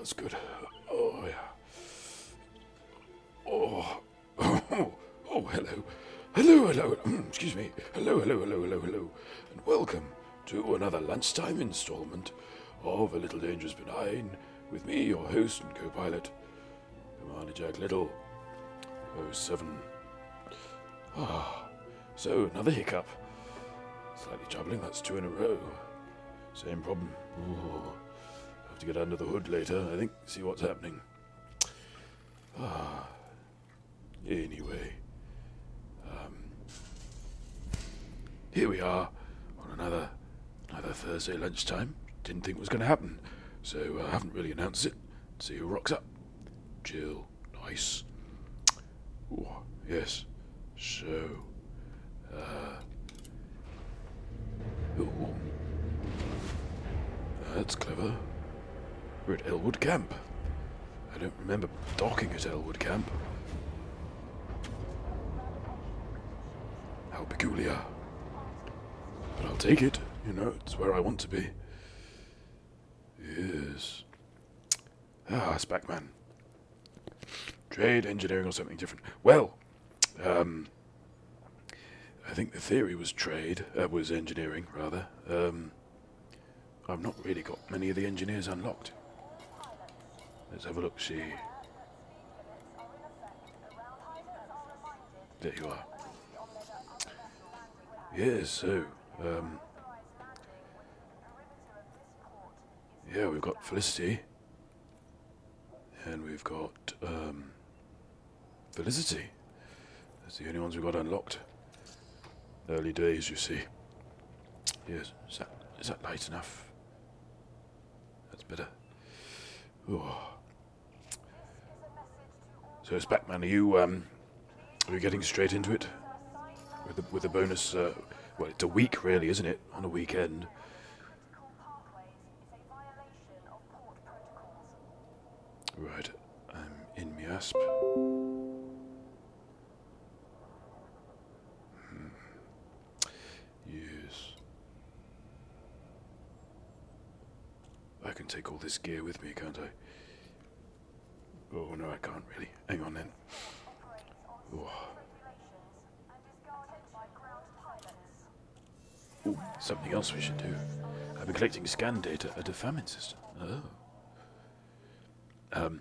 that's good. Oh, yeah. Oh, hello. Hello. Excuse me. Hello. And welcome to another lunchtime installment of A Little Dangerous Benign with me, your host and co-pilot, Commander Jack Lyttle, 07. So another hiccup. Slightly troubling, that's 2 in a row. Same problem. Ooh. Have to get under the hood later, I think, see what's happening. Anyway, here we are on another Thursday lunchtime. Didn't think it was going to happen, so I haven't really announced it. See who rocks up. Jill, nice. Ooh, yes. So, ooh, that's clever. We're at Elwood Camp. I don't remember docking at Elwood Camp. How peculiar. But I'll take it, it's where I want to be. Yes. Spackman. Trade, engineering, or something different. Well, I think the theory was was engineering, rather. I've not really got many of the engineers unlocked. Let's have a look, see. There you are. Yes, so, yeah, we've got Felicity. And we've got, Felicity. That's the only ones we've got unlocked. Early days, you see. Yes, is that light enough? That's better. Oh. So, Spackman, are you getting straight into it? With the bonus, well, it's a week really, isn't it? On a weekend. Right, I'm in Miasp. Yes. I can take all this gear with me, can't I? Oh, no, I can't really. Hang on then. Oh. Ooh, something else we should do. I've been collecting scan data at a famine system. Oh.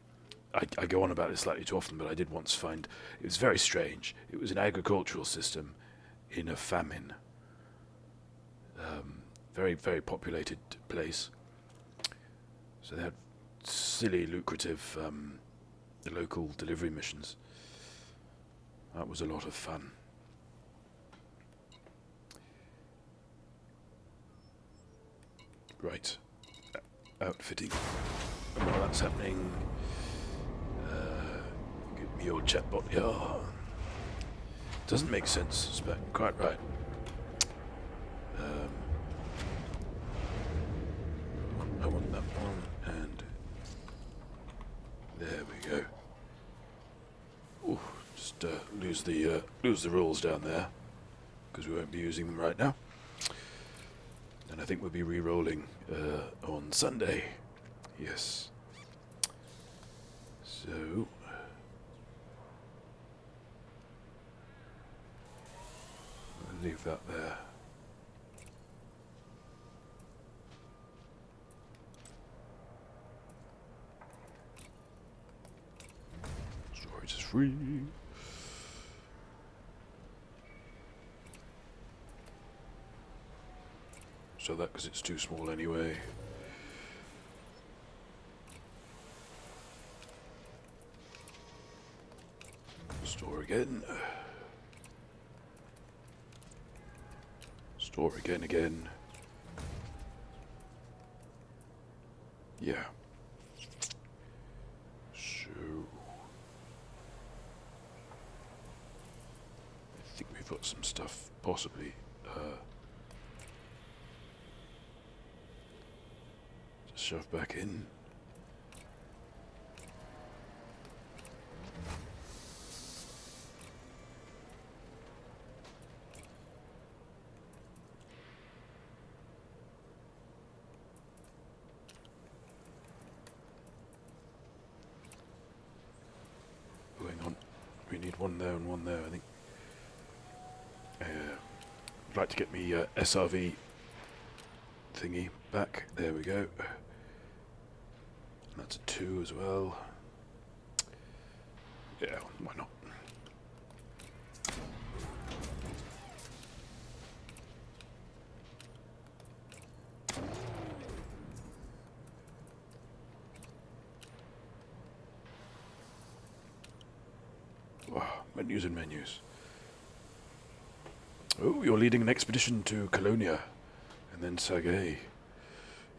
I go on about this slightly too often, but I did once find it was very strange. It was an agricultural system in a famine. Very, very populated place. So they had silly, lucrative local delivery missions. That was a lot of fun. Right. Outfitting. And while that's happening, get me old chatbot. Yeah. Doesn't make sense, but quite right. I want that one, and there we go. Ooh, just lose the rules down there, because we won't be using them right now. And I think we'll be re-rolling on Sunday. Yes. So I'll leave that there. Storage is free. So that because it's too small anyway. Store again. Store again. Yeah. So I think we've got some stuff possibly to shove back in. one there and one there, I think. I'd like to get me SRV thingy back. There we go. That's a 2 as well. Yeah, why not? Oh, menus and menus. Oh, you're leading an expedition to Colonia, and then Sergei.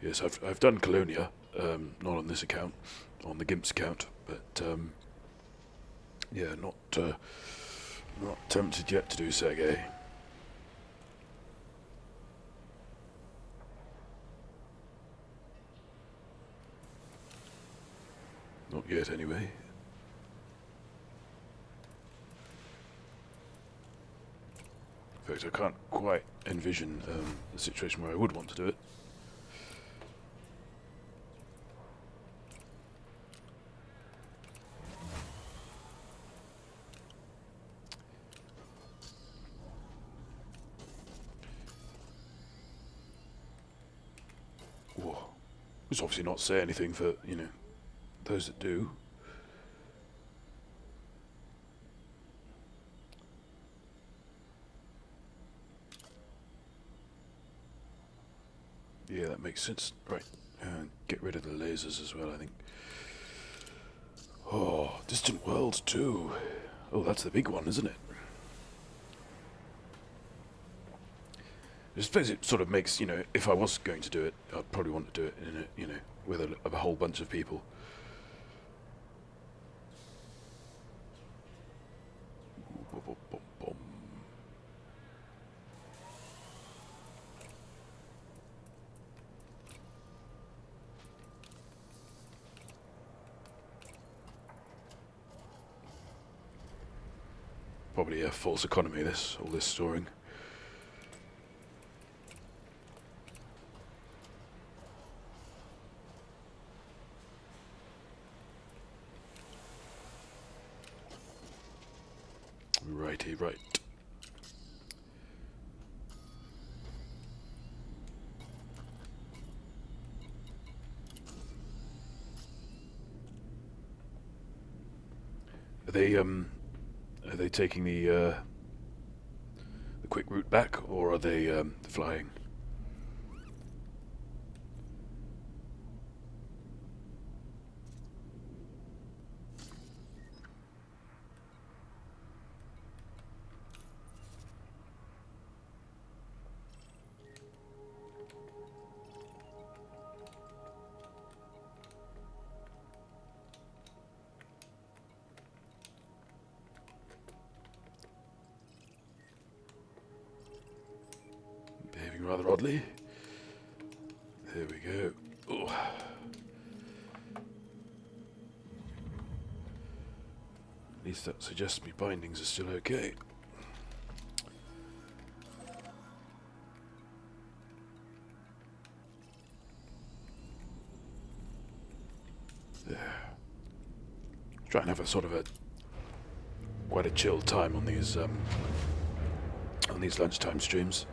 Yes, I've done Colonia, not on this account, on the Gimp's account, but yeah, not tempted yet to do Sergei. Not yet, anyway. In fact, I can't quite envision a situation where I would want to do it. Whoa. It's obviously not say anything for, you know, those that do. Yeah, that makes sense. Right, get rid of the lasers as well, I think. Oh, Distant Worlds 2. Oh, that's the big one, isn't it? I suppose it sort of makes, you know, if I was going to do it, I'd probably want to do it in a, you know, with a whole bunch of people. Probably a false economy, all this storing. Righty, right. Are they taking the quick route back, or are they flying? Rather oddly. There we go. Oh. At least that suggests my bindings are still okay. There. Try and have a sort of quite a chill time on these lunchtime streams.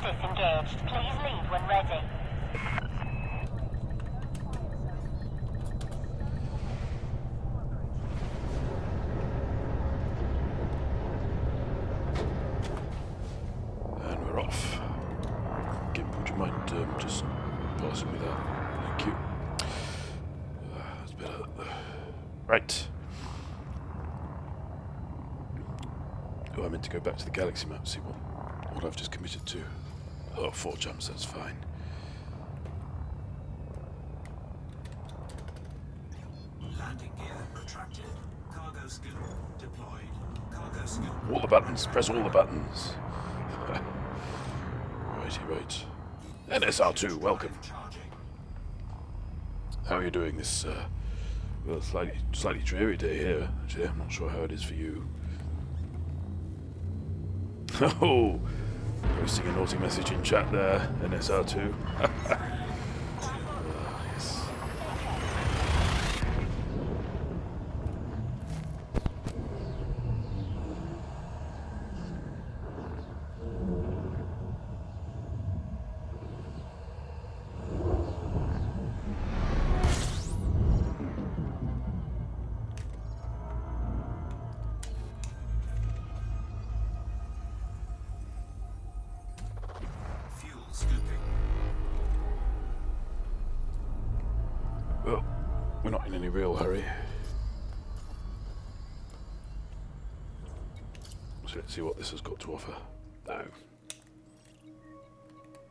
Disengaged. Please leave when ready. And we're off. Gimp, would you mind just passing me that? Thank you. That's better. Right. Oh, I meant to go back to the galaxy map, see what I've just committed to. Oh, 4 jumps, that's fine. Landing gear retracted. Cargo skill deployed. Cargo skill. All the buttons, press all the buttons. Righty, right. NSR2, welcome. How are you doing this Well, slightly dreary day here. Actually, I'm not sure how it is for you. Oh, posting a naughty message in chat there, NSR2. Yes. Fuel scooping. Well, we're not in any real hurry. So let's see what this has got to offer. No.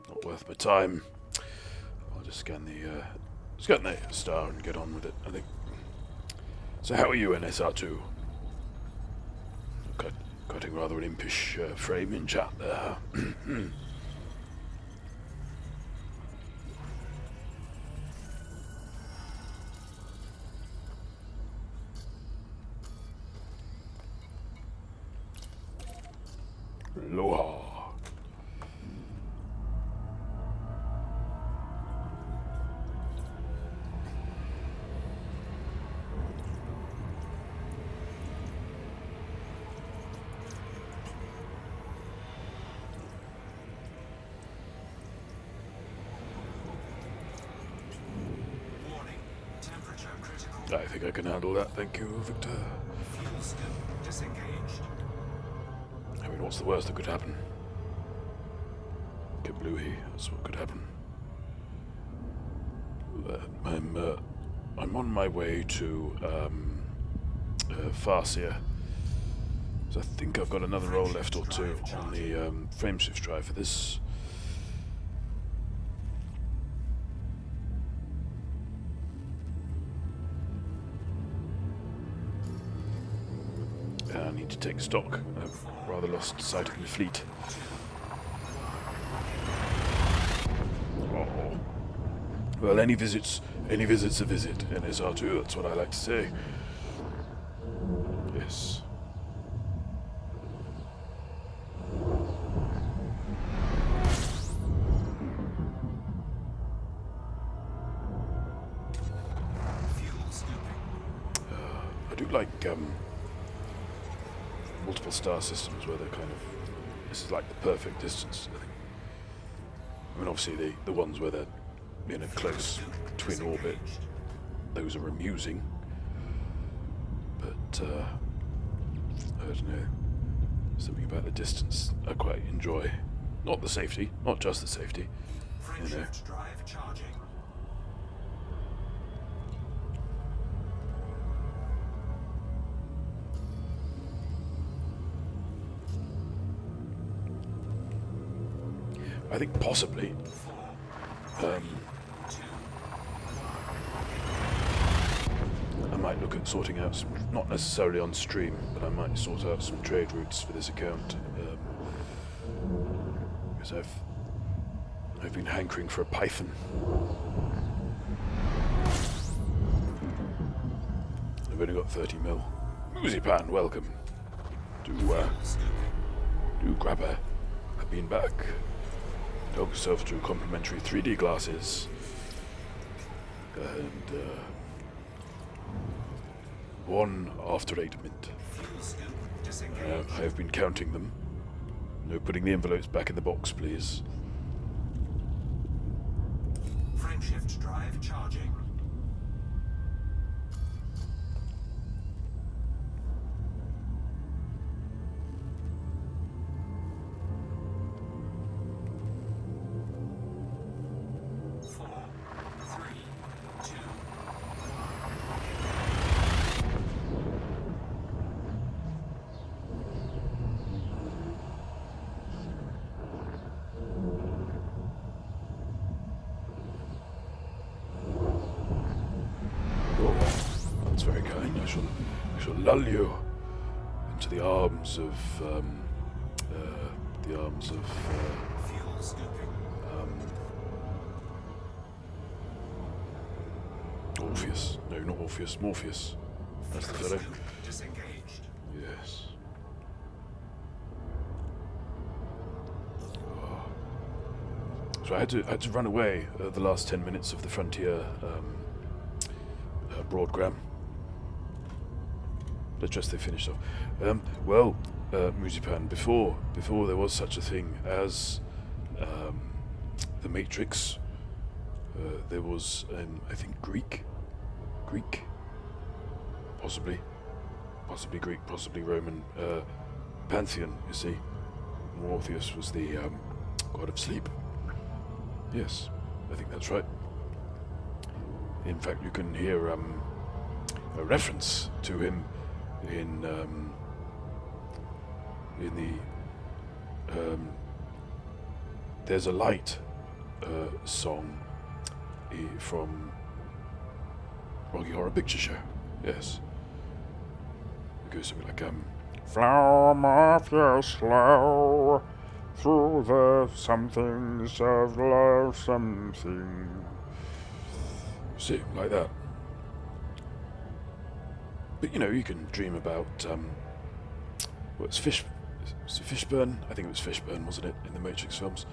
Not worth my time. I'll just scan the star and get on with it, I think. So how are you, NSR2? Cutting rather an impish frame in chat there. Aloha. Warning. Temperature critical. I think I can handle that, thank you, Victor. Fuel scoop disengaged. I mean, what's the worst that could happen? Kablooey, that's what could happen. I'm on my way to Farsia. So I think I've got another roll left or two on the frameshift drive for this. I need to take stock. I've rather lost sight of the fleet. Oh. Well, any visit's a visit, NSR2, that's what I like to say. Yes. Fuel scooping. I do like multiple star systems where they're kind of... This is like the perfect distance, I think. I mean, obviously the ones where they're in a close twin orbit, those are amusing. But, I don't know. Something about the distance I quite enjoy. Not the safety, not just the safety. You know. Frameshift drive charging. I think possibly I might look at sorting out some, not necessarily on stream, but I might sort out some trade routes for this account. Because I've been hankering for a python. I've only got 30 mil. Pan, welcome. Do grab a beanbag. Help yourself to complimentary 3D glasses. And one after 8 mint. Fuel scoop disengaged. I have been counting them. No, putting the envelopes back in the box, please. Frameshift drive charging. That's very kind. I shall lull you into the arms of Fuel scooping. oh, Orpheus. No, not Orpheus. Morpheus. That's the fellow. Scope disengaged. Yes. So I had to run away the last 10 minutes of the Frontier broadgram. Just they finished off. Musipan, before there was such a thing as the Matrix, there was I think Greek, possibly Greek, possibly Roman pantheon. You see, Orpheus was the god of sleep. Yes, I think that's right. In fact, you can hear a reference to him in the There's a Light song from Rocky Horror Picture Show. Yes, it goes something like flower Morpheus slow through the somethings of love, something. See, like that. But you can dream about it's Fishburne. I think it was Fishburne, wasn't it, in the Matrix films?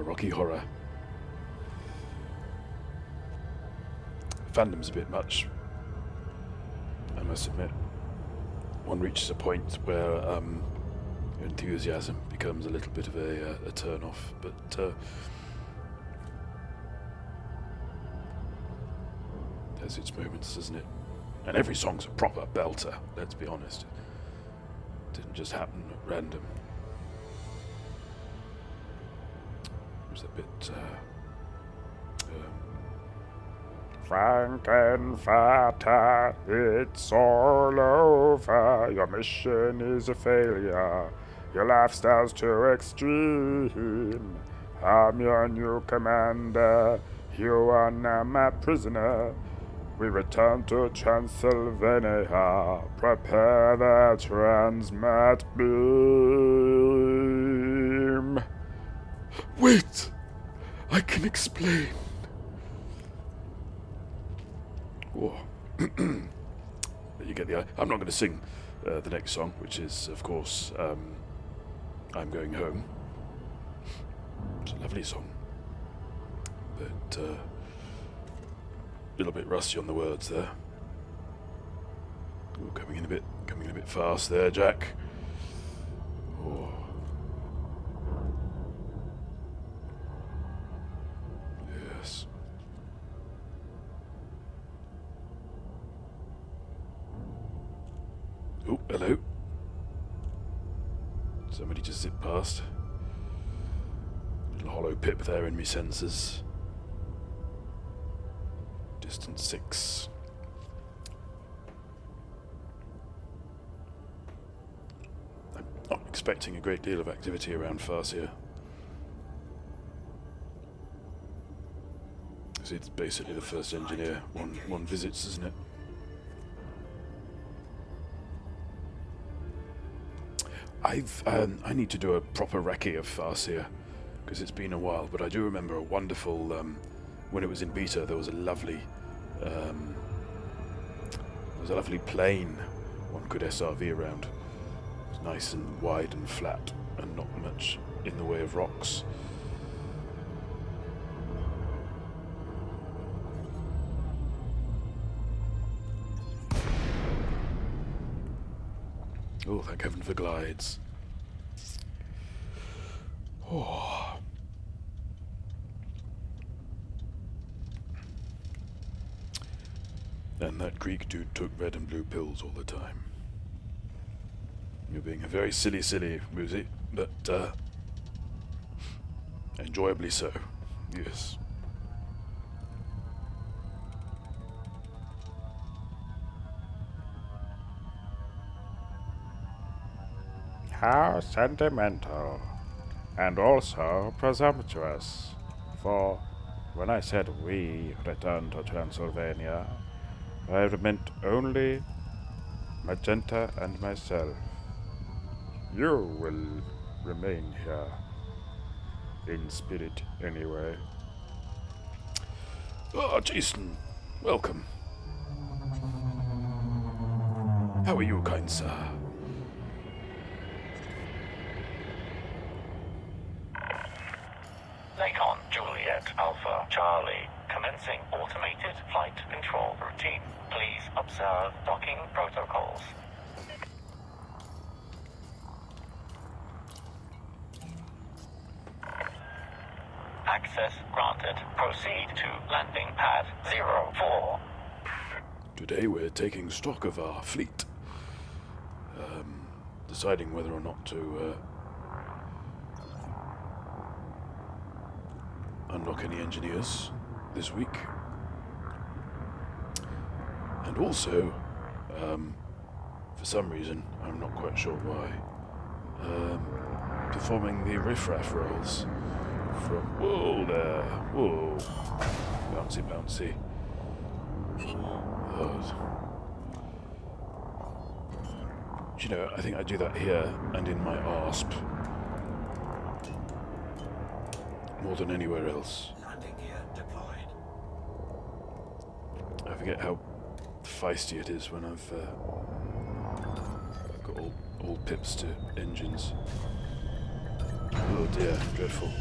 Rocky Horror. Fandom's a bit much, I must admit. One reaches a point where enthusiasm becomes a little bit of a turn-off, but has its moments, doesn't it? And every song's a proper belter, let's be honest. It didn't just happen at random. It was a bit Frankenfurter, it's all over. Your mission is a failure. Your lifestyle's too extreme. I'm your new commander. You are now my prisoner. We return to Transylvania. Prepare the transmat beam. Wait! I can explain. Whoa. You get the idea. I'm not going to sing the next song, which is, of course, I'm Going Home. It's a lovely song, but a little bit rusty on the words there. Ooh, coming in a bit fast there, Jack. Oh. Yes. Oh, hello. Somebody just zipped past. Little hollow pip there in me sensors. Distance 6. I'm not expecting a great deal of activity around Farsia. It's basically the first engineer one visits, isn't it? I need to do a proper recce of Farsia because it's been a while, but I do remember a wonderful when it was in beta. There was a lovely plane one could SRV around. It was nice and wide and flat and not much in the way of rocks. Oh, thank heaven for glides. Oh. And that Greek dude took red and blue pills all the time. You're being a very silly Woozy, but enjoyably so. Yes. How sentimental, and also presumptuous, for when I said we return to Transylvania, I meant only Magenta and myself. You will remain here. In spirit, anyway. Ah, Jason, welcome. How are you, kind sir? Lakon Juliet Alpha Charlie, commencing automated flight control routine. Please observe docking protocols. Access granted. Proceed to landing pad 04. Today we're taking stock of our fleet. Deciding whether or not to unlock any engineers this week. And also, for some reason, I'm not quite sure why, performing the riffraff rolls from... Whoa there! Whoa! Bouncy, bouncy. Oh. Do you know, I think I do that here and in my ARSP more than anywhere else. Landing gear deployed. I forget how feisty it is when I've got all pips to engines. Oh dear, dreadful.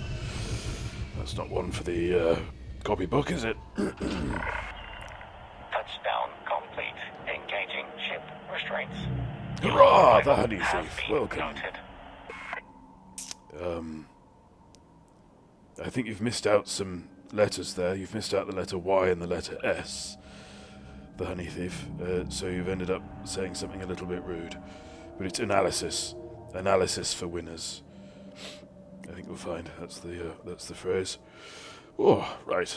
That's not one for the copybook, is it? Touchdown complete. Engaging ship restraints. Hurrah! The honey Have thief. been Welcome. noted. I think you've missed out some letters there. You've missed out the letter Y and the letter S. The honey thief. So you've ended up saying something a little bit rude. But it's analysis. Analysis for winners. I think we'll find that's the phrase. Oh, right.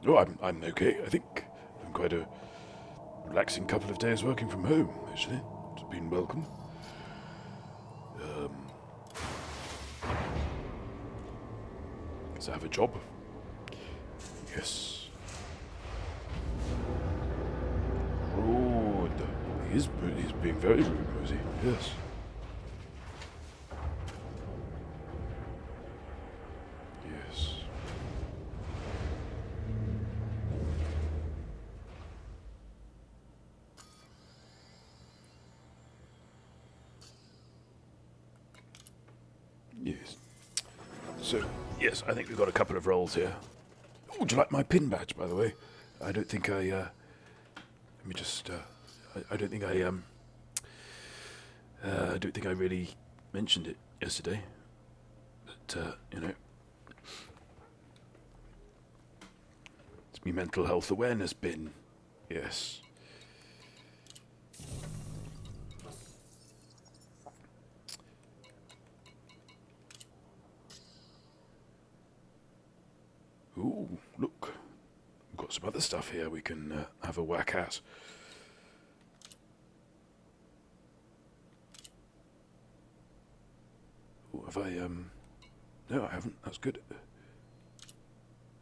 Oh, I'm okay. I think I'm quite a relaxing couple of days working from home, actually. It's been welcome. Guess I have a job. Yes. Rude. He's being very rude, Rosie. Yes. Yes. Yes. So, yes, I think we've got a couple of rolls here. Oh, would you like my pin badge, by the way? I don't think I, let me just, I don't think I don't think I really mentioned it yesterday. But, you know, it's me mental health awareness bin. Yes. Ooh, look. We've got some other stuff here we can have a whack at. Ooh, have I, no, I haven't. That's good.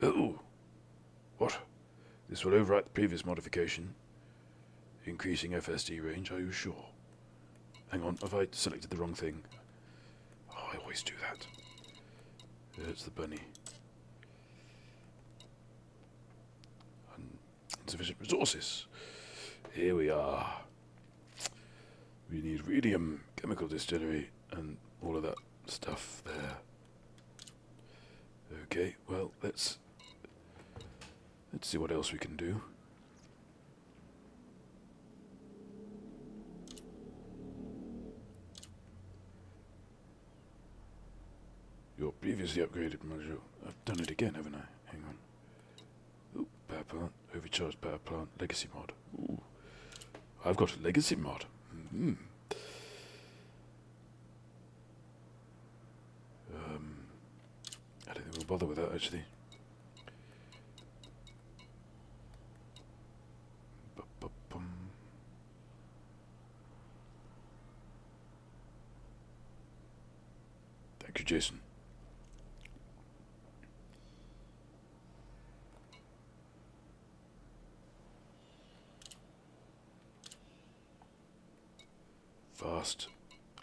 Oh! What? This will overwrite the previous modification. Increasing FSD range, are you sure? Hang on, have I selected the wrong thing? Oh, I always do that. There's the bunny. Insufficient resources. Here we are. We need rhodium chemical distillery and all of that stuff there. Okay, well, let's see what else we can do. Your previously upgraded module. I've done it again, haven't I? Hang on. Ooh, power plant, overcharged power plant, legacy mod. Ooh, I've got a legacy mod. Mm-hmm. I don't think we'll bother with that, actually. Ba-ba-bum. Thank you, Jason. fast,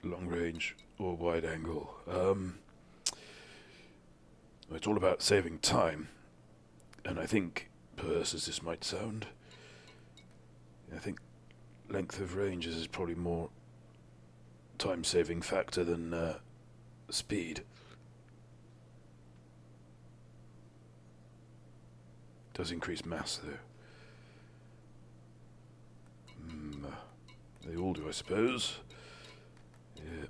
long range, or wide angle. It's all about saving time, and I think, perverse as this might sound, I think length of ranges is probably more time-saving factor than speed. Does increase mass, though. They all do, I suppose. Yeah.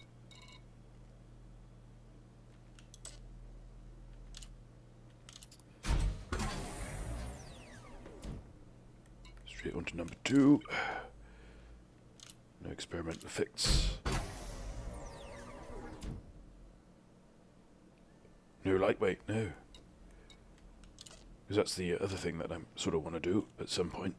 Straight on to number 2. No experimental effects. No lightweight, no. Because that's the other thing that I sort of want to do at some point.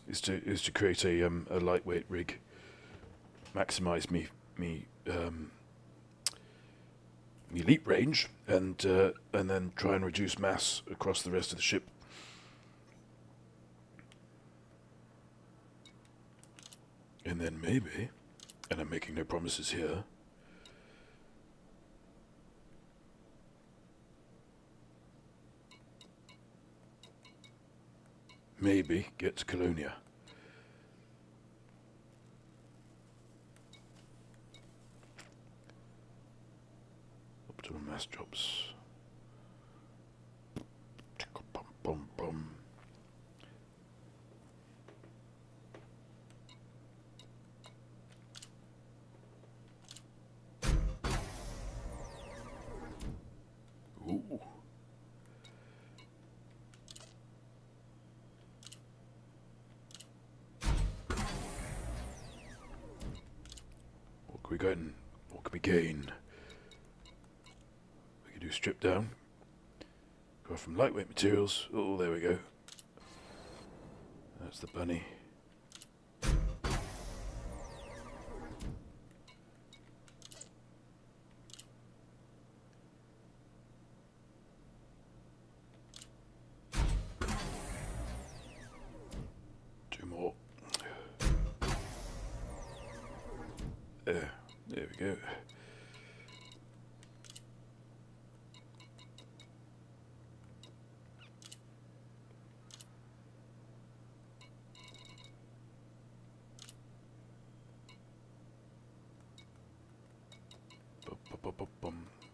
Is to create a lightweight rig, maximize me leap range, and then try and reduce mass across the rest of the ship. And then maybe, and I'm making no promises here, maybe get to Colonia. Optimal mass drops. Bum, bum, bum. Ooh. What can we gain? We can do strip down. Go from lightweight materials. Oh, there we go. That's the bunny. Two more. There we go.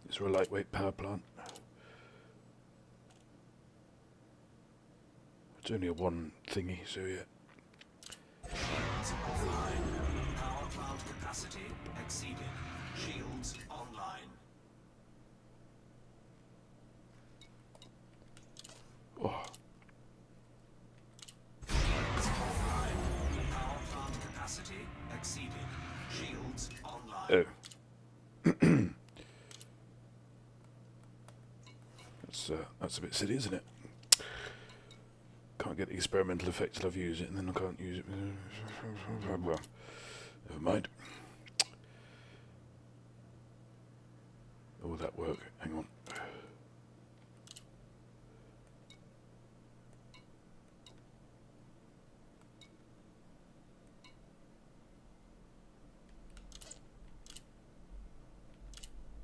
Is there a lightweight power plant? It's only a one thingy, so yeah. Shields offline. Power plant capacity exceeded. Shields online. Oh, Shields offline. Power plant capacity exceeded. Shields online. oh. That's a bit silly, isn't it? Can't get the experimental effect till I've used it, and then I can't use it. Well, never mind. Oh, will that work? Hang on.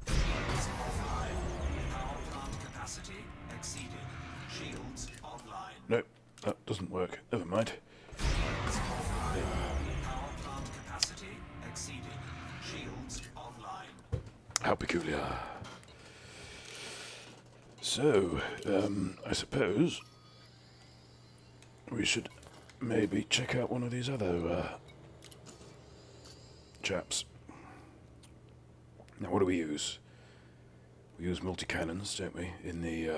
Shields offline. Power plant capacity exceeded. Shields online. No, that doesn't work. Never mind. Shields offline. Power plant capacity exceeded. Shields online. How peculiar. So, I suppose we should maybe check out one of these other chaps. Now, what do we use? We use multi-cannons, don't we, in the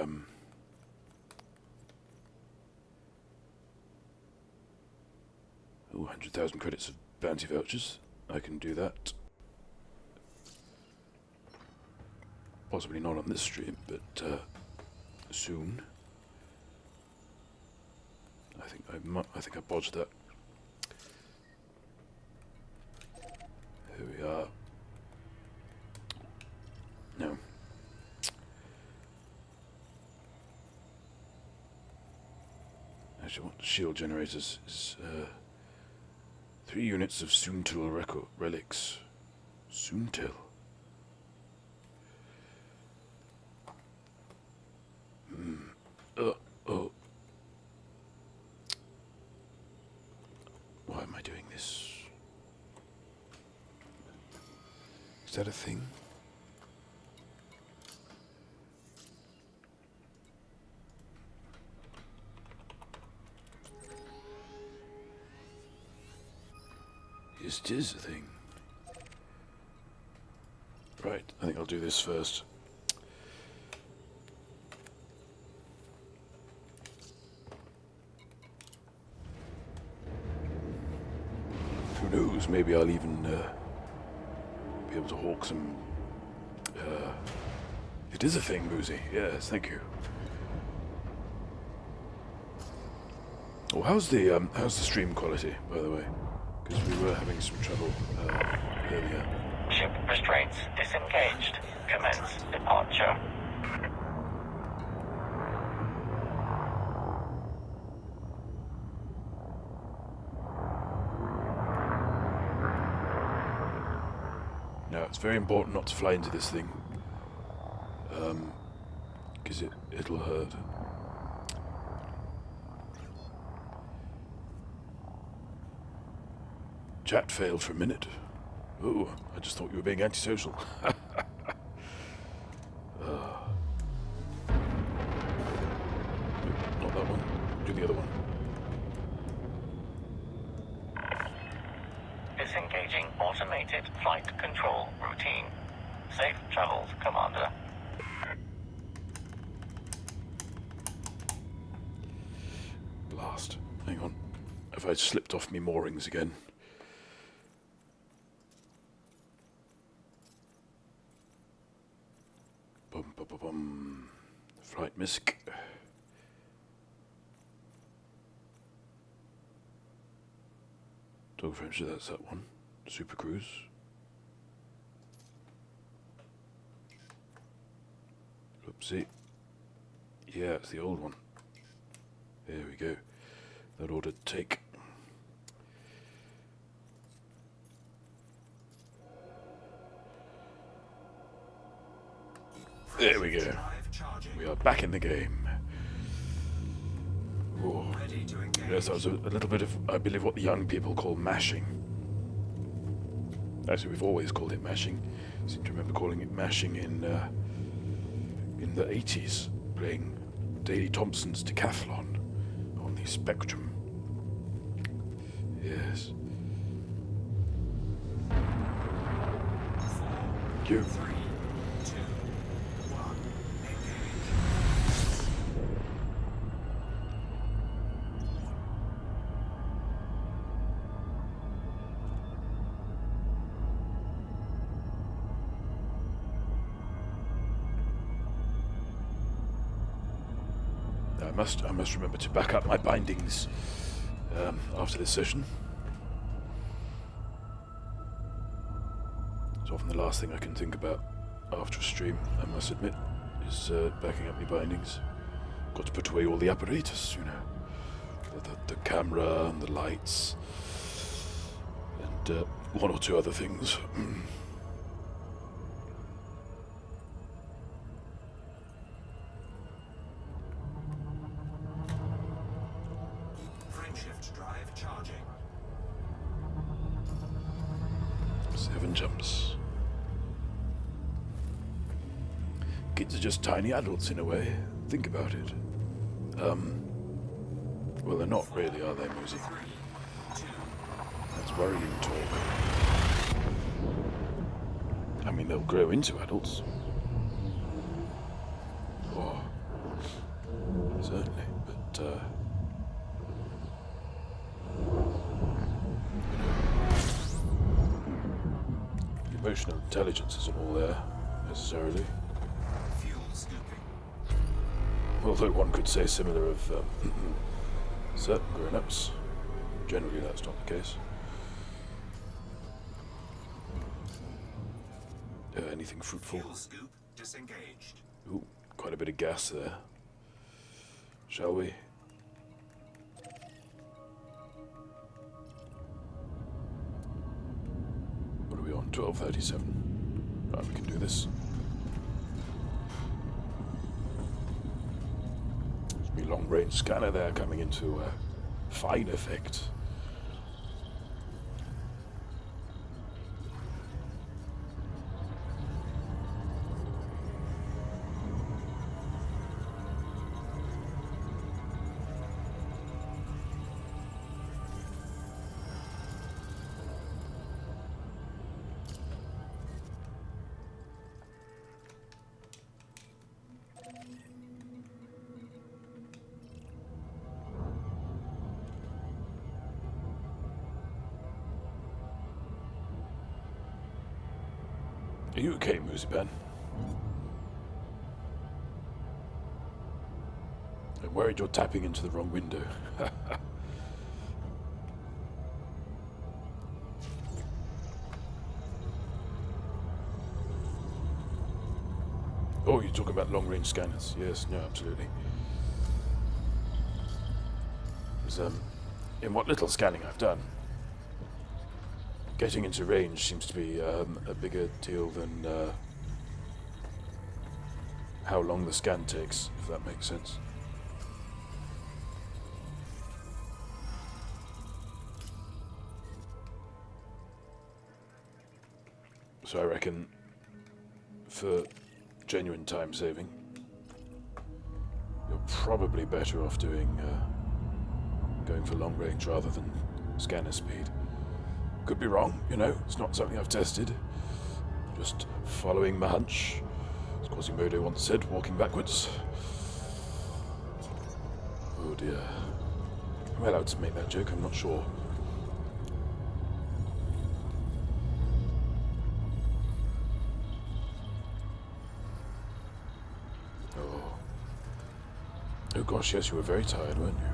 100,000 credits of bounty vouchers. I can do that. Possibly not on this stream, but soon. I think I bodged that shield generators is 3 units of Soontil relics. Soontil. Oh. Why am I doing this? Is that a thing? Yes, it is a thing. Right, I think I'll do this first. Who knows, maybe I'll even be able to hawk some... It is a thing, Boozy. Yes, thank you. Oh, how's the stream quality, by the way? Because we were having some trouble earlier. Ship restraints disengaged. Commence departure. Now, it's very important not to fly into this thing. Because it'll hurt. Chat failed for a minute. Oh, I just thought you were being antisocial. Not that one. Do the other one. Disengaging automated flight control routine. Safe travels, Commander. Blast. Hang on. Have I slipped off me moorings again? Bum, bum, bum, bum. Flight misc. Dog frame, so that's that one. Super Cruise. Oopsie. Yeah, it's the old one. There we go. That ought to take. There we go. Drive charging. We are back in the game. Oh. Ready to engage. Yes, that was a little bit of, I believe, what the young people call mashing. Actually, we've always called it mashing. I seem to remember calling it mashing in the 80s, playing Daley Thompson's Decathlon on the Spectrum. Yes. 4, You. 3, 2, 1. Engage. I must remember to back up my bindings after this session. It's often the last thing I can think about after a stream, I must admit, is backing up my bindings. Got to put away all the apparatus, you know. The camera and the lights and one or two other things. Frameshift drive charging. 7 jumps. Kids are just tiny adults in a way. Think about it. Well, they're not really, are they, Moosey? 3, 2, That's worrying talk. I mean, they'll grow into adults. Oh, certainly, but emotional intelligence isn't all there, necessarily. fuel scooping. Although one could say similar of certain grown-ups. Generally, that's not the case. Anything fruitful? Fuel scoop disengaged. Ooh, quite a bit of gas there. Shall we? 12:37. Right, we can do this. There's me long-range scanner there coming into fine effect. Are you okay, Mooseypan? I'm worried you're tapping into the wrong window. Oh, you're talking about long-range scanners. Yes, no, absolutely. In what little scanning I've done, getting into range seems to be a bigger deal than how long the scan takes, if that makes sense. So I reckon for genuine time saving, you're probably better off doing going for long range rather than scanner speed. Could be wrong, you know, it's not something I've tested. Just following my hunch. As Quasimodo once said, walking backwards. Oh dear. Am I allowed to make that joke? I'm not sure. Oh gosh, yes, you were very tired, weren't you?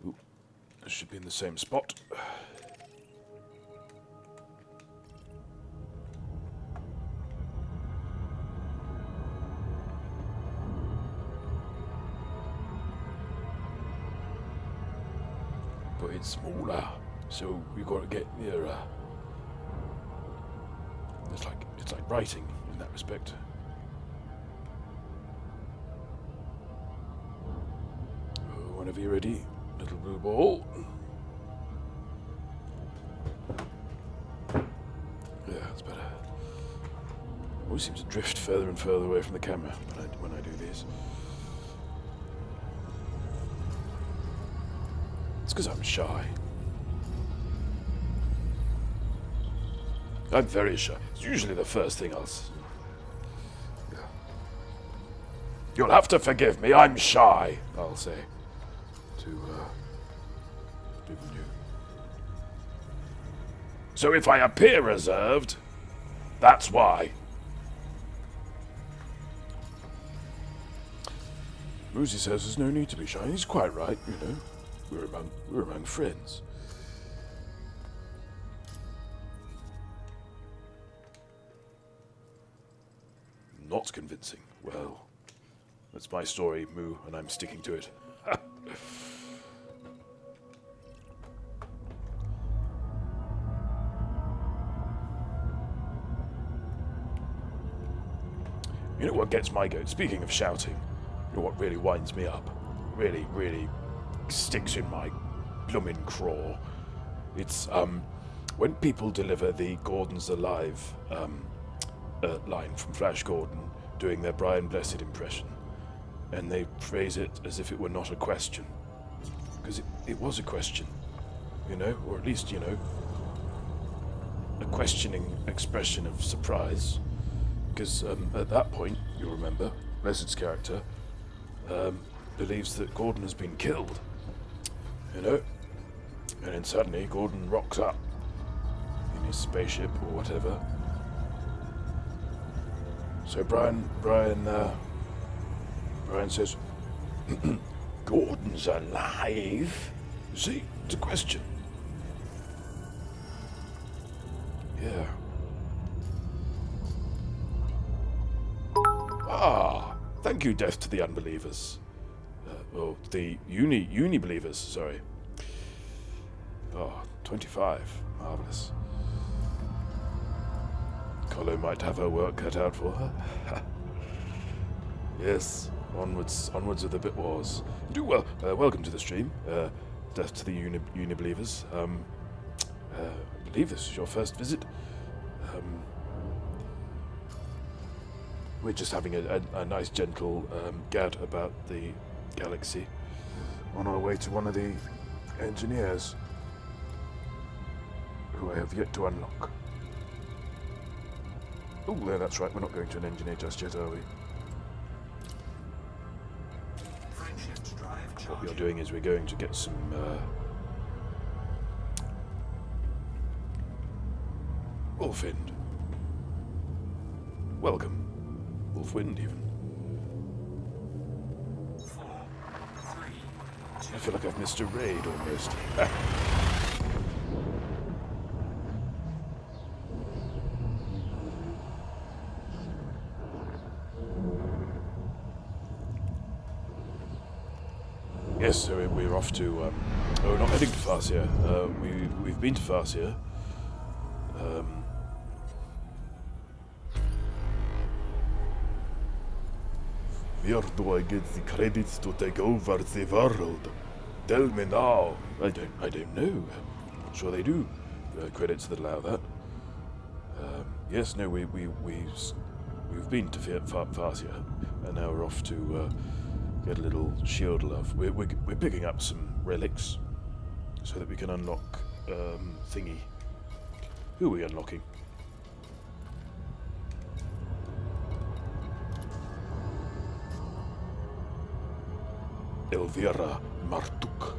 Ooh, this should be in the same spot. But it's smaller, so we've got to get nearer. It's like writing in that respect. Oh, whenever you're ready, little blue ball. Yeah, that's better. Always seems to drift further and further away from the camera when I do this. It's because I'm shy. I'm very shy. It's usually the first thing I'll say. Yeah. You'll have to forgive me, I'm shy, I'll say to people new. So if I appear reserved, that's why. Moosey says there's no need to be shy. He's quite right, you know. We're among friends. Not convincing. Well, that's my story, Moo, and I'm sticking to it. You know what gets my goat? Speaking of shouting, you know what really winds me up? Really, really sticks in my bloomin' craw. It's when people deliver the Gordon's Alive line from Flash Gordon doing their Brian Blessed impression, and they phrase it as if it were not a question, because it was a question, you know, or at least, you know, a questioning expression of surprise, because at that point, you'll remember, Blessed's character believes that Gordon has been killed, you know, and then suddenly Gordon rocks up in his spaceship or whatever. So Brian says, Gordon's alive? See, it's a question. Yeah. Ah, thank you, death to the unbelievers. Well, the uni believers, sorry. Oh, 25. Marvellous. Colo might have her work cut out for her. Yes, onwards with the bit wars. Do well. Welcome to the stream. Death to the uni believers. I believe this is your first visit. We're just having a nice, gentle gad about the galaxy on our way to one of the engineers who I have yet to unlock. Oh, yeah, that's right. We're not going to an engineer just yet, are we? Frameshift drive What we are charging. doing is we're going to get some Wolfwind. Welcome. Wolfwind, even. 4, 3, 2. I feel like I've missed a raid almost. Yes, so we're off to. We're not heading to Farsia. We've been to Farsia. Where do I get the credits to take over the world? Tell me now. I don't know. I'm sure they do. Credits that allow that. Yes, no, we've been to Farsia, and now we're off to get a little shield love. We're picking up some relics so that we can unlock thingy. Who are we unlocking? Elvira Martuk.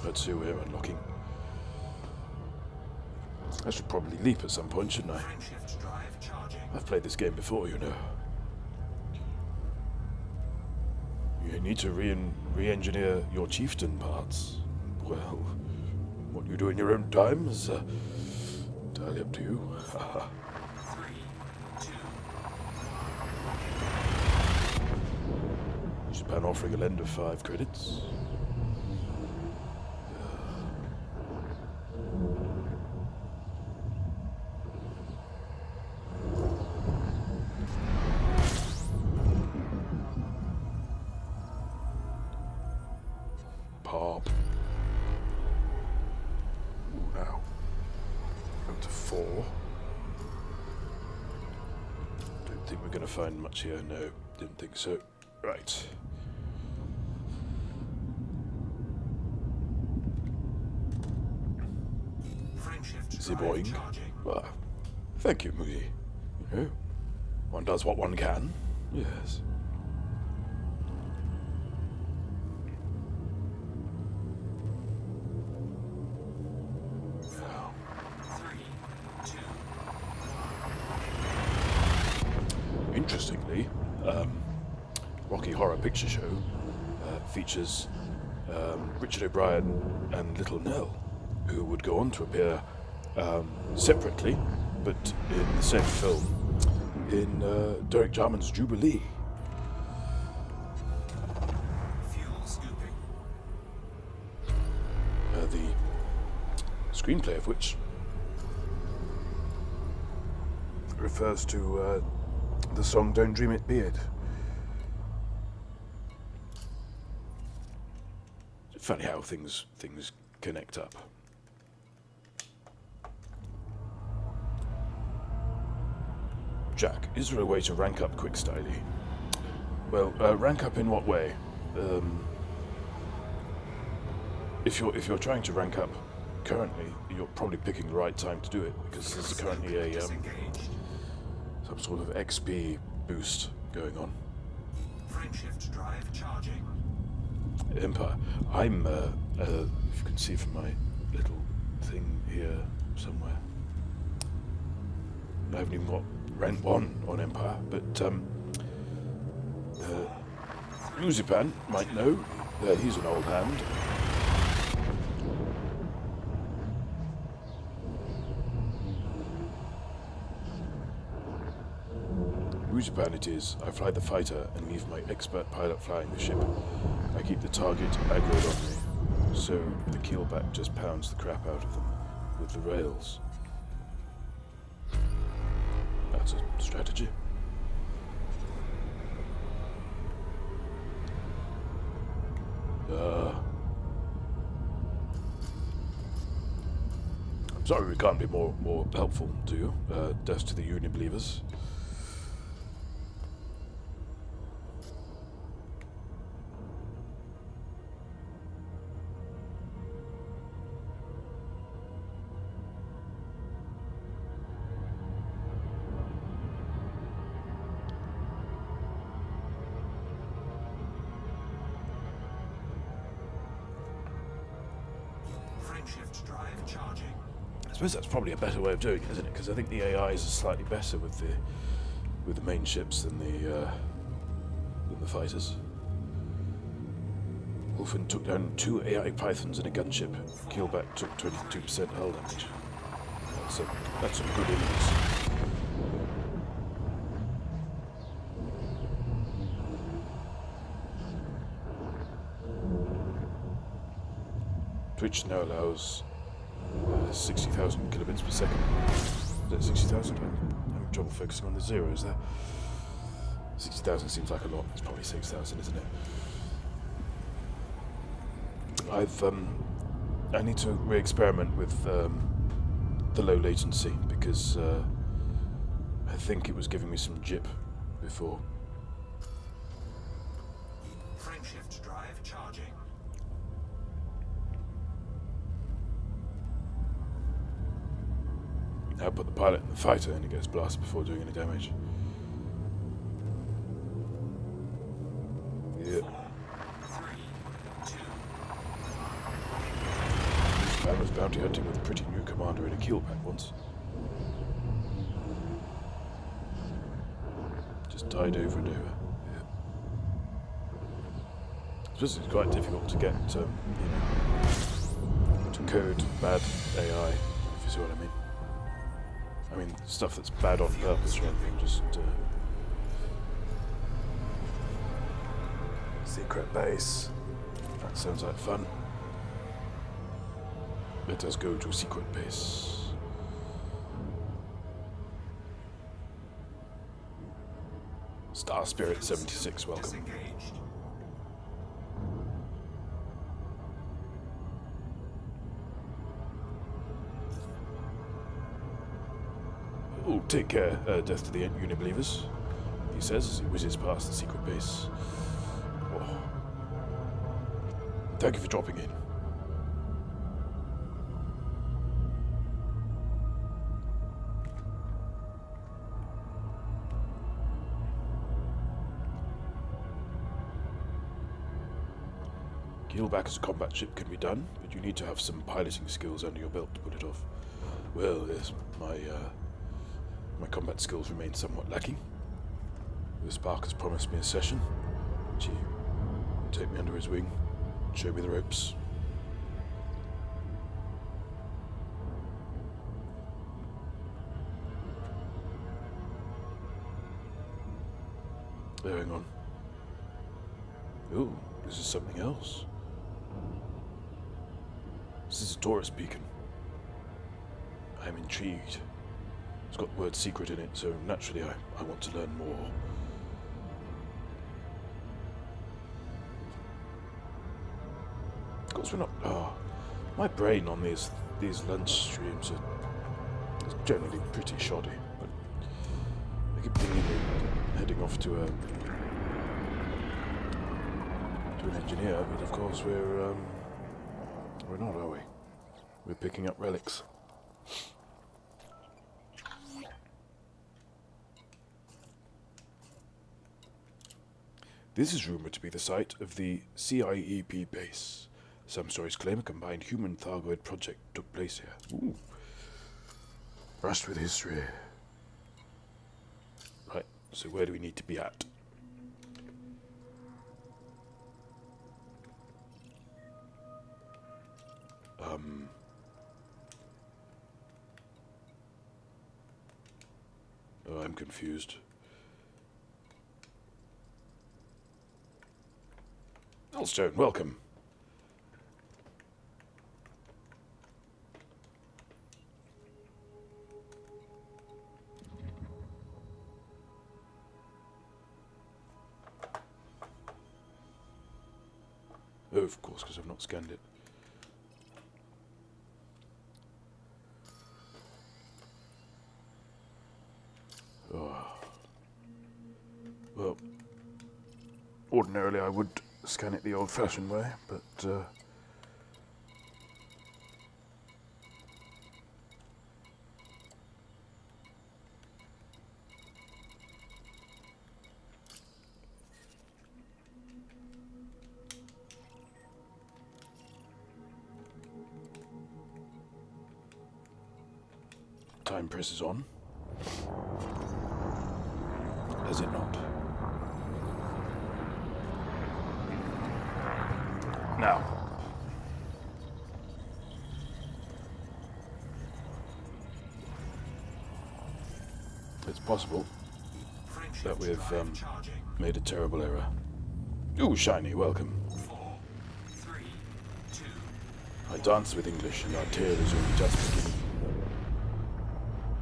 Let's see who we're unlocking. I should probably leap at some point, shouldn't I? Frameshift drive charging. I've played this game before, you know. You need to re-engineer your chieftain parts. Well, what you do in your own time is entirely up to you. 3, 2. Japan offering a lend of 5 credits. Pop. Ooh, now. Go to 4. Don't think we're going to find much here. No, didn't think so. Right. Frameshift Is he drive boing? charging. Ah, thank you, Mugi. You know, one does what one can. Yes. Now, 3, 2. interestingly, Rocky Horror Picture Show features Richard O'Brien and Little Nell, who would go on to appear separately, but in the same film, in Derek Jarman's Jubilee. Fuel scooping. The screenplay of which refers to the song Don't Dream It, Be It. Funny how things connect up. Jack, is there a way to rank up quick styly? Well, rank up in what way? If you're trying to rank up currently, you're probably picking the right time to do it because there's currently a Disengaged. some sort of XP boost going on. Frameshift drive charging. Empire. I'm, if you can see from my little thing here somewhere. I haven't even got rank 1 on Empire, but Uzipan might know that he's an old hand. Uzipan it is. I fly the fighter and leave my expert pilot flying the ship. I keep the target aggroed on me, so the keelback just pounds the crap out of them with the rails. That's a strategy. I'm sorry we can't be more helpful to you. Death to the Union believers. Frameshift drive charging. I suppose that's probably a better way of doing it, isn't it? Because I think the AIs are slightly better with the main ships than the fighters. Wolfen took down 2 AI Pythons and a gunship. Keelback took 22% hull damage. That's some good innings. Twitch now allows 60,000 kilobits per second. Is that 60,000? I'm having trouble focusing on the zeros there. 60,000 seems like a lot. It's probably 6,000, isn't it? I need to re-experiment with the low latency because I think it was giving me some jip before. Frameshift drive charging. Now put the pilot in the fighter and it gets blasted before doing any damage. Yeah. 4, 3, 2. This man was bounty hunting with a pretty new commander in a keelback once. Just died over and over. Yeah. I suppose it's quite difficult to get, to code bad AI, if you see what I mean. I mean, stuff that's bad on purpose rather than just secret base. That sounds like fun. Let us go to secret base. Star Spirit 76, welcome. Disengaged. Oh, take care, death to the Union believers, he says as he whizzes past the secret base. Oh. Thank you for dropping in. Keelback as a combat ship can be done, but you need to have some piloting skills under your belt to pull it off. Well, yes, my combat skills remain somewhat lacking. The Spark has promised me a session, which he will take me under his wing and show me the ropes. Oh, hang on. Ooh, this is something else. This is a Taurus beacon. I'm intrigued. It's got the word secret in it, so naturally I want to learn more. Of course we're not... Oh, my brain on these lunch streams is generally pretty shoddy, but I keep thinking of heading off to an engineer, but of course we're not, are we? We're picking up relics. This is rumoured to be the site of the CIEP base. Some stories claim a combined human Thargoid project took place here. Ooh. Brushed with history. Right, so where do we need to be at? Oh, I'm confused. Elstone, welcome. Oh, of course, because I've not scanned it. Oh. Well, ordinarily I would scan it the old-fashioned way, but time presses on. Has it not? Now. It's possible that we've made a terrible error. Ooh, Shiny, welcome. 4, 3, 2. I dance with English and our tale is only just beginning.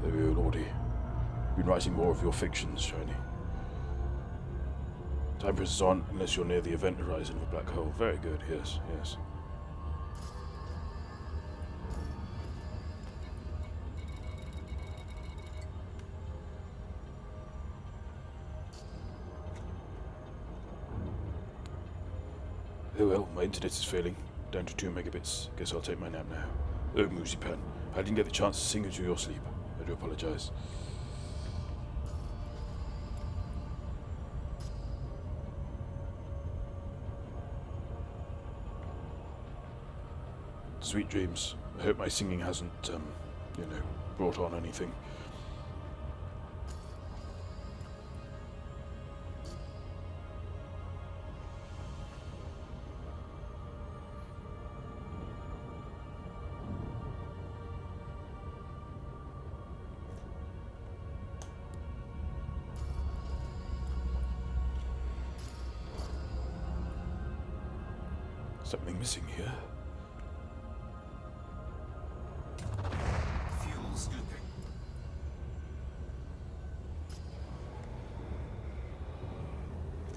There we go, naughty. Been writing more of your fictions, Shiny. Time presses on unless you're near the event horizon of a black hole. Very good, yes, yes. Oh well, my internet is failing. Down to 2 megabits. Guess I'll take my nap now. Oh, Moosey Pan. I didn't get the chance to sing you to your sleep. I do apologize. Sweet dreams. I hope my singing hasn't, brought on anything. Something missing here. Fuel scooping.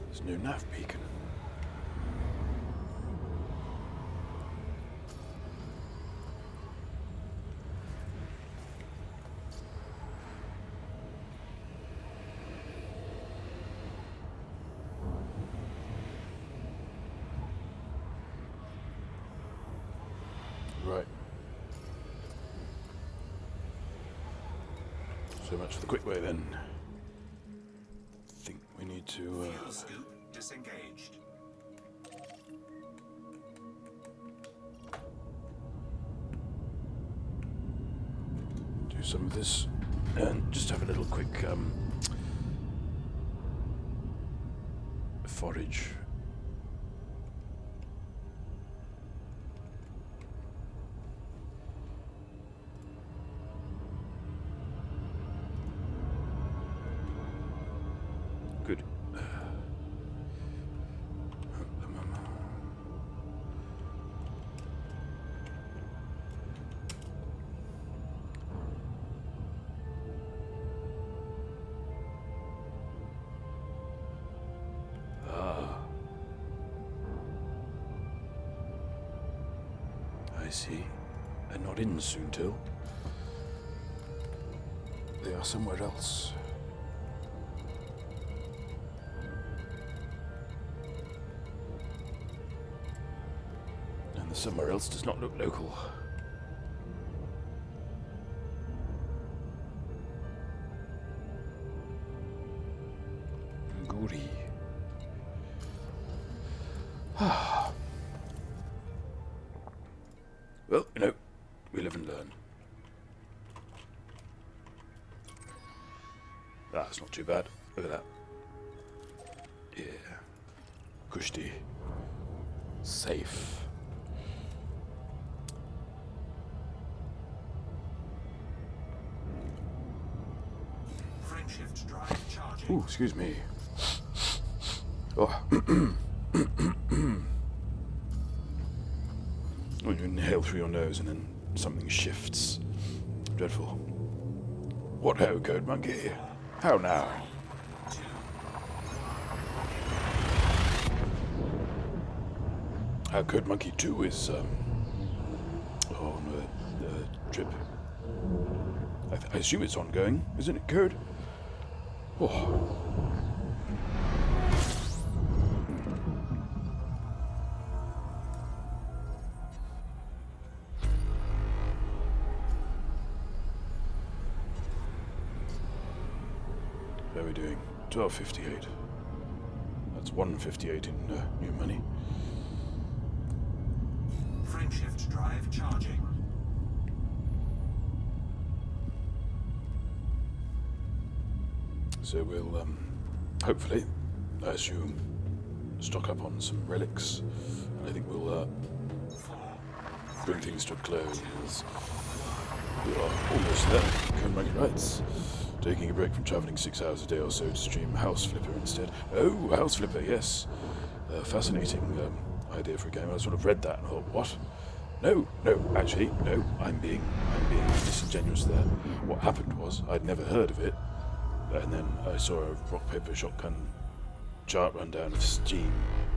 There's no nav beacon. Right. So much for the quick way then. I think we need to Fuel scoop disengaged. do some of this and just have a little quick forage. Good. I see. They're not in Soontil. They are somewhere else. And the somewhere else does not look local. Goody. Well, we live and learn. That's not too bad. Look at that. Yeah. Kushti. Safe. Frameshift drive charging. Ooh, excuse me. Oh. When you inhale through your nose and then something shifts. Dreadful. What ho, Code Monkey? How now? How Code Monkey 2 is, on a trip. I assume it's ongoing, isn't it, Code? Oh. How are we doing? 12.58. That's 1.58 in new money. Frameshift drive charging. So we'll, hopefully, I assume, stock up on some relics. And I think we'll, bring things to a close. We are almost there. Code Monkey writes. Taking a break from travelling 6 hours a day or so to stream House Flipper instead. Oh, House Flipper, yes. Fascinating idea for a game. I sort of read that and thought, what? No, actually, no. I'm being disingenuous there. What happened was I'd never heard of it, and then I saw a rock paper shotgun chart rundown of Steam,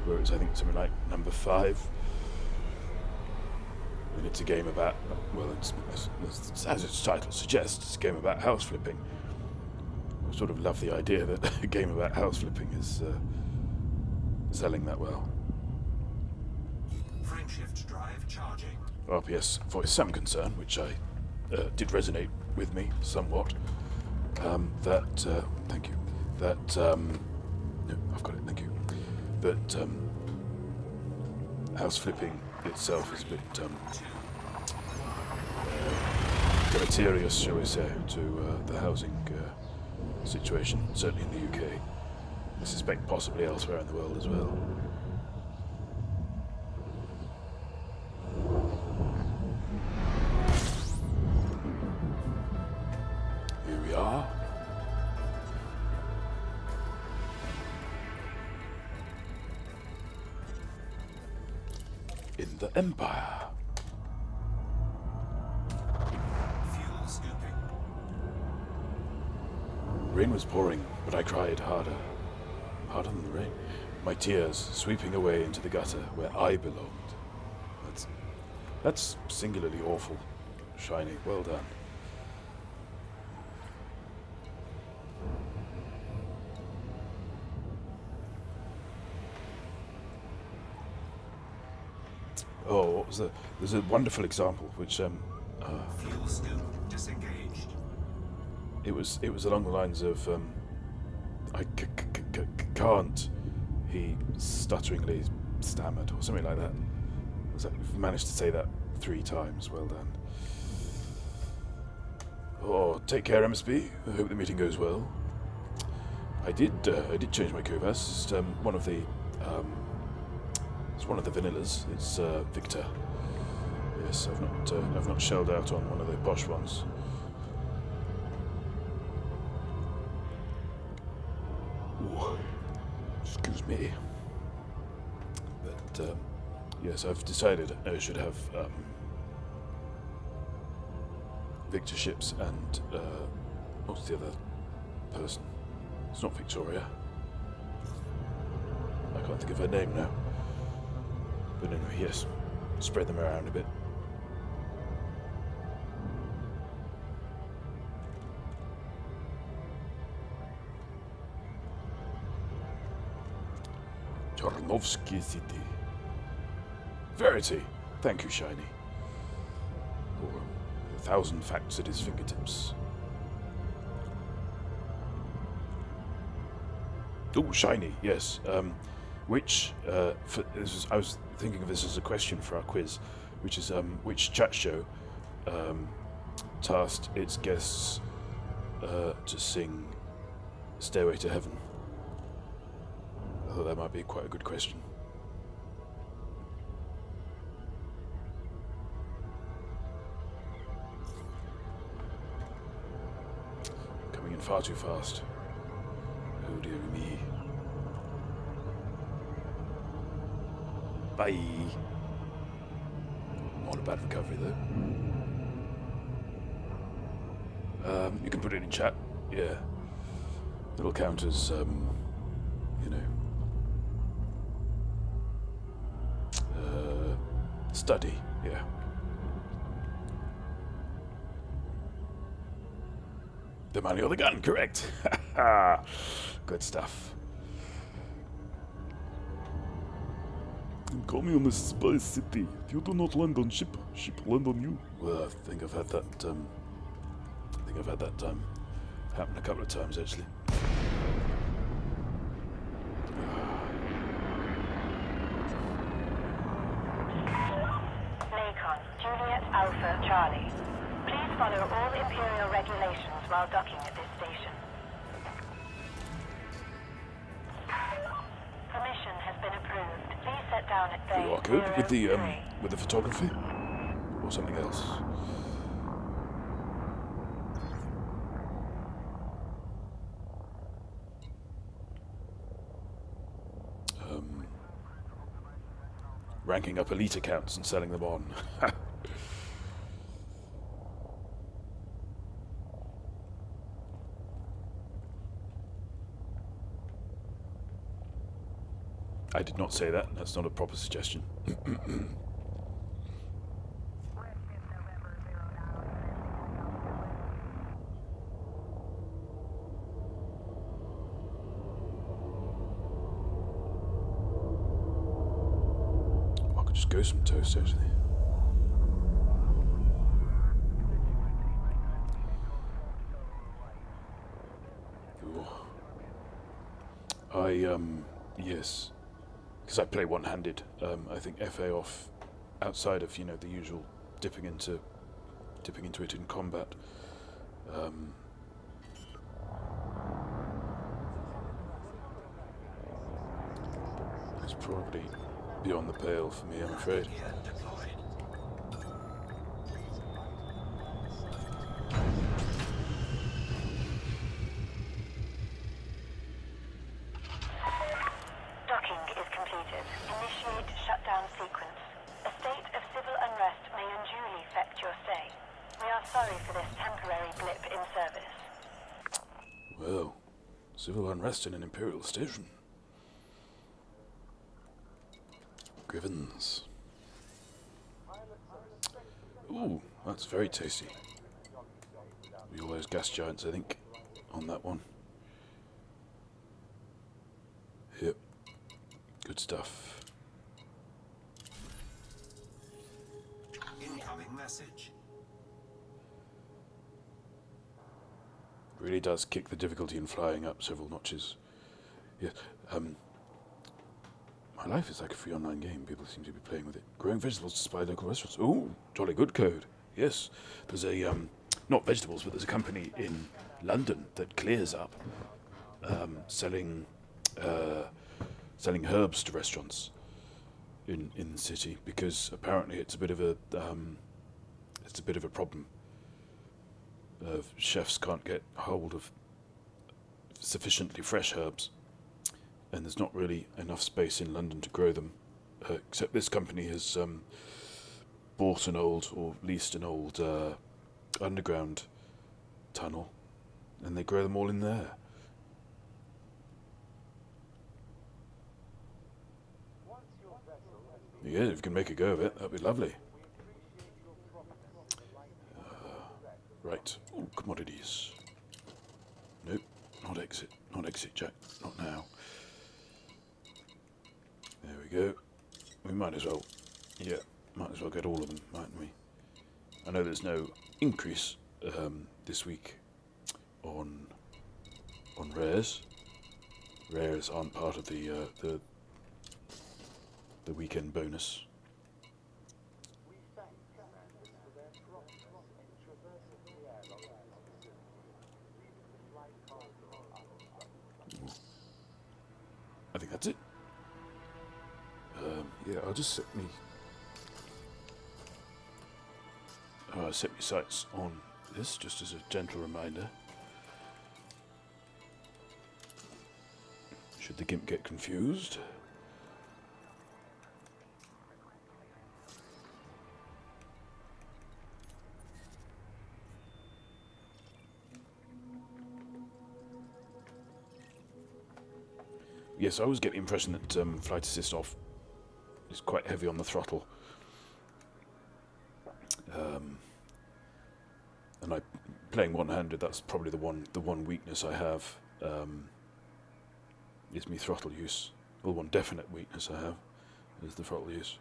where it's I think something like number 5. And it's a game about, well, it's as its title suggests, it's a game about house flipping. I sort of love the idea that a game about house flipping is selling that well. Frameshift drive charging. RPS voiced some concern, which I did resonate with me somewhat. Thank you. No, I've got it. Thank you. That house flipping itself is a bit deleterious, shall we say, to the housing situation, certainly in the UK. I suspect possibly elsewhere in the world as well. Here we are. In the Empire. Fuel scooping. Rain was pouring, but I cried harder. Harder than the rain. My tears sweeping away into the gutter where I belonged. That's singularly awful. Shiny, well done. Oh, what was there's a wonderful example which Fuel scoop disengaged. it was along the lines of can't, he stutteringly stammered or something like that. We've managed to say that 3 times. Well done. Oh, take care, MSB. I hope the meeting goes well. I did change my Kovas. It's one of the vanillas. It's Victor. Yes, I've not shelled out on one of the posh ones. Ooh, excuse me. But yes, I've decided I should have Victor ships and what's the other person? It's not Victoria. I can't think of her name now. But anyway, yes, spread them around a bit. Chornovsky City. Verity. Thank you, Shiny. For 1,000 facts at his fingertips. Oh, Shiny, yes. I was thinking of this as a question for our quiz, which is which chat show tasked its guests to sing Stairway to Heaven? I thought that might be quite a good question. Coming in far too fast. Oh dear me. Bye. Not a bad recovery though. You can put it in chat. Yeah. It'll count as, you know, study. Yeah. The money or the gun, correct. Good stuff. Call me on the Spice City. If you do not land on ship, ship land on you. Well, I think I've had that, happen a couple of times, actually. Lakon, Juliet Alpha Charlie. Please follow all Imperial regulations while docking at this station. Permission has been approved. Please set down at bay QR code .03. with the photography, or something else. Ranking up elite accounts and selling them on. I did not say that. That's not a proper suggestion. I could just go some toast, actually. Ooh. Yes. Because I play one-handed, I think FA off outside of, you know, the usual dipping into it in combat. It's probably beyond the pale for me, I'm afraid. Gear deployed. Docking is completed. Initiate shutdown sequence. A state of civil unrest may unduly affect your stay. We are sorry for this temporary blip in service. Well, civil unrest in an Imperial station. Grivens. Ooh, that's very tasty. Be all those gas giants, I think, on that one. Yep. Good stuff. Incoming message. Really does kick the difficulty in flying up several notches. Yes. My life is like a free online game. People seem to be playing with it. Growing vegetables to supply local restaurants. Ooh, jolly good code. Yes. There's a, not vegetables, but there's a company in London that clears up selling herbs to restaurants in the city, because apparently it's a bit of a problem. Chefs can't get hold of sufficiently fresh herbs, and there's not really enough space in London to grow them. Except this company has bought an old, or leased an old underground tunnel, and they grow them all in there. Yeah, if you can make a go of it, that'd be lovely. Right. Ooh, commodities. Nope, not exit. Not exit, Jack. Not now. There we go. We might as well. Yeah, might as well get all of them, mightn't we? I know there's no increase this week on rares. Rares aren't part of the weekend bonus. I think that's it. Yeah, I'll just set me sights on this, just as a gentle reminder. Did the GIMP get confused? Yes, I always get the impression that flight assist off is quite heavy on the throttle. And playing one-handed, that's probably the one weakness I have, is my throttle use. Well, one definite weakness I have is the throttle use.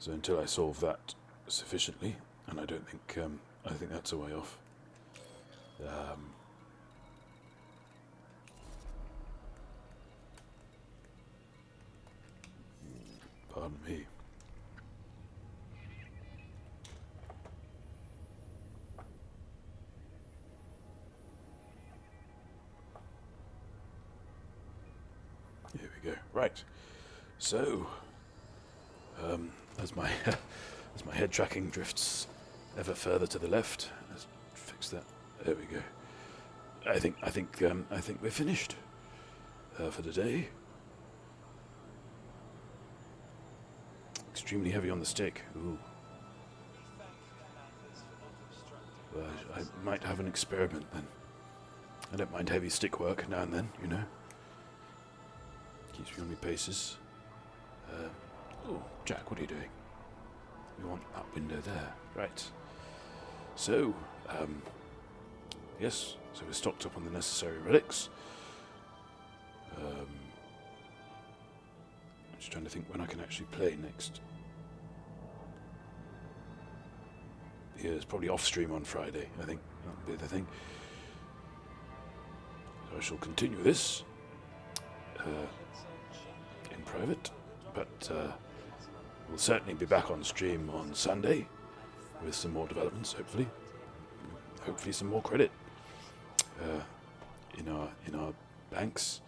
So until I solve that sufficiently, and I don't think, I think that's a way off. Pardon me. Here we go. Right. So, as my as my head tracking drifts ever further to the left, let's fix that. There we go. I think we're finished for the day. Extremely heavy on the stick. Ooh. Well, I might have an experiment then. I don't mind heavy stick work now and then, you know. Keeps me on my paces. Oh, Jack, what are you doing? You want that window there. Right. So, yes, so we're stocked up on the necessary relics. I'm just trying to think when I can actually play next. Yeah, it's probably off stream on Friday, I think. That'll be the thing. So I shall continue this in private, but we'll certainly be back on stream on Sunday with some more developments, hopefully. Hopefully some more credit in our banks.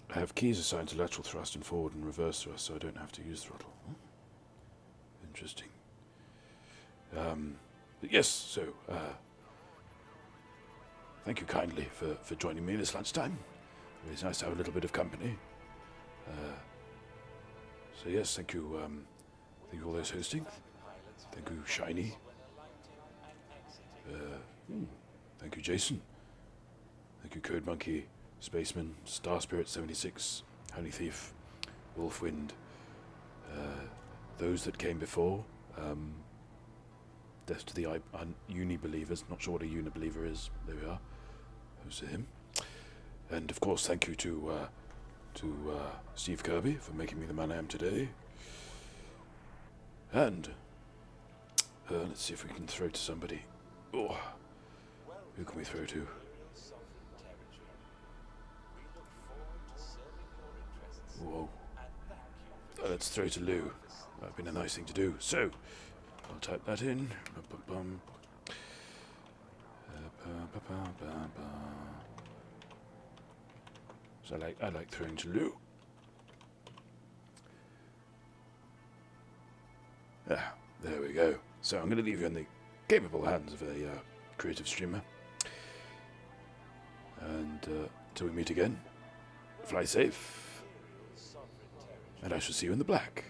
I have keys assigned to lateral thrust and forward and reverse thrust, so I don't have to use throttle. Interesting. But yes, so thank you kindly for joining me this lunchtime. It's nice to have a little bit of company. So yes, thank you all those hosting. Thank you, Shiny. Thank you, Jason. Thank you, Code Monkey, Spaceman, Star Spirit 76, Honey Thief, Wolfwind, those that came before, death to the uni-believers, not sure what a uni-believer is, there we are, those are him. And of course, thank you to Steve Kirby for making me the man I am today. And let's see if we can throw to somebody. Oh, who can we throw to? Whoa. Let's throw to Lou. That'd been a nice thing to do. So, I'll type that in. So I like throwing to Lou. Ah, there we go. So I'm going to leave you in the capable hands of a creative streamer. And till we meet again, fly safe. And I shall see you in the black.